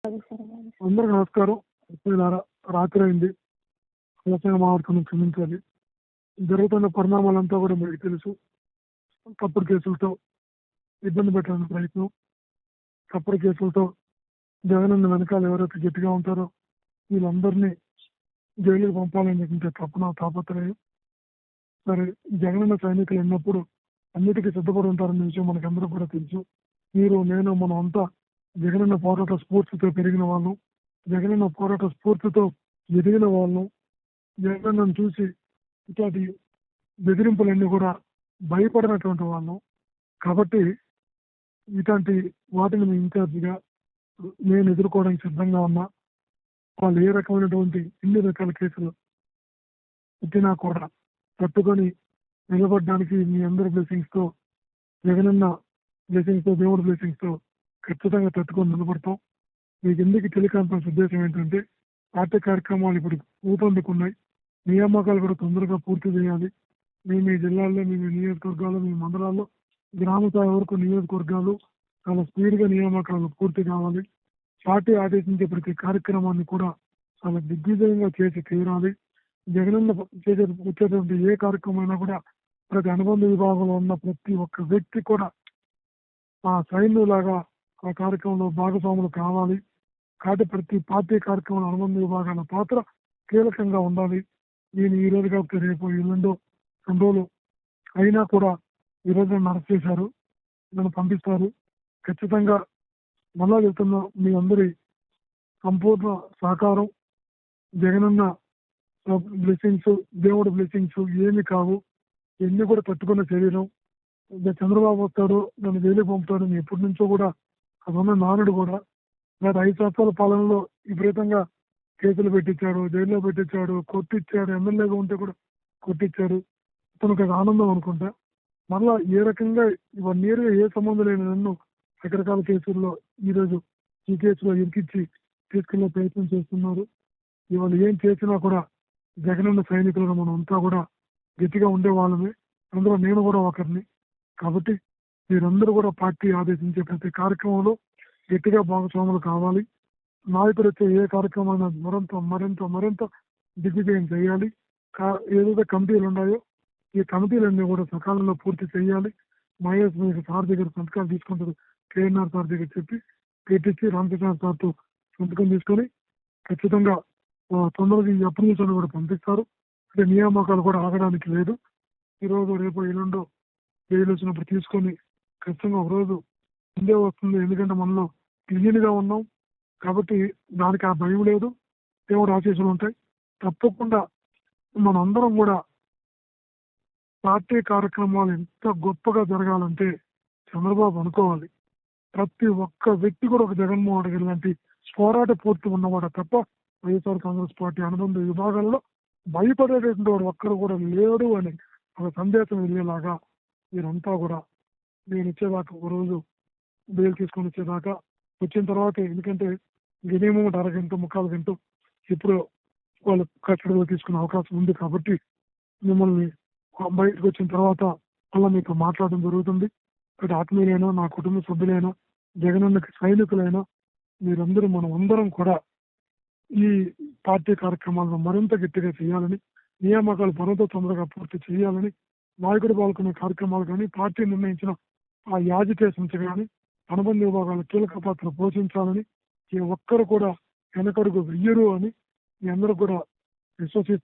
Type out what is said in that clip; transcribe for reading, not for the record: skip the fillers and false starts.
అందరికీ నమస్కారం. రాత్రి అయింది. వ్యవసాయ మాట్లాడుతున్న క్షమించాలి. జరుగుతున్న పరిణామాలంతా కూడా మీకు తెలుసు. తప్పుడు కేసులతో ఇబ్బంది పెట్టడానికి ప్రయత్నం, తప్పుడు కేసులతో జగనన్న వెనకాల ఎవరైతే గట్టిగా ఉంటారో వీళ్ళందరినీ జైలుకి పంపాలనేటువంటి తపన తాపత్రయం. సరే, జగనన్న సైనికులు ఉన్నప్పుడు అన్నిటికీ సిద్ధపడి ఉంటారనే విషయం మనకందరూ కూడా తెలుసు. మీరు, నేను, మనం అంతా జగనన్న పోరాట స్ఫూర్తితో పెరిగిన వాళ్ళం, జగనన్న పోరాట స్ఫూర్తితో ఎదిగిన వాళ్ళం. జగనన్నను చూసి ఇట్లాంటి బెదిరింపులన్నీ కూడా భయపడినటువంటి వాళ్ళం. కాబట్టి ఇట్లాంటి వాటిని మీ ఇన్ఛార్జిగా నేను ఎదుర్కోవడానికి సిద్ధంగా ఉన్నా. వాళ్ళు ఏ రకమైనటువంటి ఎన్ని రకాల కేసులు పెట్టినా కూడా తట్టుకొని నిలబడడానికి మీ అందరి బ్లెస్సింగ్స్తో, జగనన్న బ్లెస్సింగ్స్తో, దేవుడి బ్లెస్సింగ్స్తో ఖచ్చితంగా తట్టుకొని నిలబడతాం. మీకు ఎందుకు టెలికాన్ఫరెన్స్ ఉద్దేశం ఏంటంటే, పార్టీ కార్యక్రమాలు ఇప్పుడు ఊపందుకున్నాయి. నియామకాలు కూడా తొందరగా పూర్తి చేయాలి. మీ జిల్లాల్లో, మీ నియోజకవర్గాల్లో, మీ మండలాల్లో, గ్రామ స్థాయి వరకు నియోజకవర్గాలు చాలా స్పీడ్గా నియామకాలు పూర్తి కావాలి. పార్టీ ఆదేశించే ప్రతి కార్యక్రమాన్ని కూడా చాలా దిగ్విజయంగా చేసి తీరాలి. జగనన్న వచ్చేటువంటి ఏ కార్యక్రమం అయినా కూడా ప్రతి అనుబంధ విభాగంలో ఉన్న ప్రతి ఒక్క వ్యక్తి కూడా ఆ సైన్యులాగా ఆ కార్యక్రమంలో భాగస్వాములు కావాలి. కాబట్టి ప్రతి పార్టీ కార్యక్రమంలో అనుబంధ విభాగాల పాత్ర కీలకంగా ఉండాలి. నేను ఈ రోజు కాకపోతే రేపు, ఎల్లుండో, 2 రోజులు అయినా కూడా ఈరోజు నన్ను అరెస్ట్ చేశారు, నన్ను పంపిస్తారు. ఖచ్చితంగా మళ్ళా చెప్తున్నా, మీ అందరి సంపూర్ణ సహకారం, జగనన్న బ్లెస్సింగ్స్, దేవుడి బ్లెస్సింగ్స్ ఏమి కావు. ఎన్ని కూడా తట్టుకున్న శరీరం. చంద్రబాబు వస్తాడు, నన్ను జైలుకి పంపుతాడు, ఎప్పటి నుంచో కూడా అదన్న నానుడు కూడా. గత 5 సంవత్సరాల పాలనలో విపరీతంగా కేసులు పెట్టించాడు, జైల్లో పెట్టించాడు, కొట్టించాడు, ఎమ్మెల్యేగా ఉంటే కూడా కొట్టించాడు. అతనికి అది ఆనందం అనుకుంటా. మళ్ళా ఏ రకంగా 1 year ఏ సంబంధం లేని నన్ను రకరకాల కేసుల్లో ఈరోజు ఈ కేసులో ఇరికిచ్చి తీసుకెళ్లే ప్రయత్నం చేస్తున్నారు. ఇవాళ ఏం చేసినా కూడా జగనన్న సైనికులుగా మనం అంతా కూడా గట్టిగా ఉండేవాళ్ళమే. అందులో నేను కూడా ఒకరిని. కాబట్టి మీరందరూ కూడా పార్టీ ఆదేశించే ప్రతి కార్యక్రమంలో గట్టిగా భాగస్వాములు కావాలి. నాయకులు వచ్చే ఏ కార్యక్రమాన్ని మరింత దిగ్విజయం చేయాలి. ఏదైతే కమిటీలు ఉన్నాయో ఈ కమిటీలన్నీ కూడా సకాలంలో పూర్తి చేయాలి. మహేష్ మీకు సార్ దగ్గర సంతకాలు తీసుకుంటారు, కేఎన్ఆర్ సార్ దగ్గర చెప్పి పెట్టించి రామకృష్ణ సార్తో సంతకం తీసుకొని ఖచ్చితంగా తొందరగా ఈ అప్రూవల్స్ కూడా పంపిస్తారు. అంటే నియామకాలు కూడా ఆగడానికి లేదు. ఈరోజు, రేపు, ఎల్లుండో బెయిల్ వచ్చినప్పుడు తీసుకొని ఖచ్చితంగా ఒక రోజు ముందే వస్తుంది. ఎందుకంటే మనలో క్లీన్గా ఉన్నాం కాబట్టి దానికి ఆ భయం లేదు. దేవుడు ఆశీస్సులు ఉంటాయి. తప్పకుండా మనందరం కూడా పార్టీ కార్యక్రమాలు ఎంత గొప్పగా జరగాలంటే చంద్రబాబు అనుకోవాలి. ప్రతి ఒక్క వ్యక్తి కూడా ఒక జగన్మోహన్ రెడ్డి లాంటి పోరాట పూర్తి ఉన్నవాడు తప్ప వైఎస్ఆర్ కాంగ్రెస్ పార్టీ అనుబంధ విభాగాల్లో భయపడేటటువంటి వాడు ఒక్కరు కూడా లేడు అని ఒక సందేశం వెళ్ళేలాగా మీరంతా కూడా నేను ఇచ్చేదాకా, ఒక రోజు బెయిల్ తీసుకొని వచ్చేదాకా, వచ్చిన తర్వాత, ఎందుకంటే మినిమం 1/2 గంట 3/4 గంట ఇప్పుడు వాళ్ళు కస్టడీలో తీసుకునే అవకాశం ఉంది. కాబట్టి మిమ్మల్ని బయటకు వచ్చిన తర్వాత మళ్ళీ మీతో మాట్లాడడం జరుగుతుంది. అటు ఆత్మీయులైనా, నా కుటుంబ సభ్యులైనా, జగనన్నకి సైనికులైనా మీరందరూ, మనం అందరం కూడా ఈ పార్టీ కార్యక్రమాలను మరింత గట్టిగా చేయాలని, నియామకాలు మరింత తొందరగా పూర్తి చేయాలని, నాయకుడు పాల్గొనే కార్యక్రమాలు కానీ, పార్టీ నిర్ణయించిన ఆ యాజిటేషన్స్ కానీ అనుబంధ విభాగాల కీలక పాత్ర పోషించాలని, ఏ ఒక్కరు కూడా వెనకడుగు వెయ్యరు అని మీ అందరూ కూడా విశ్వసిస్తూ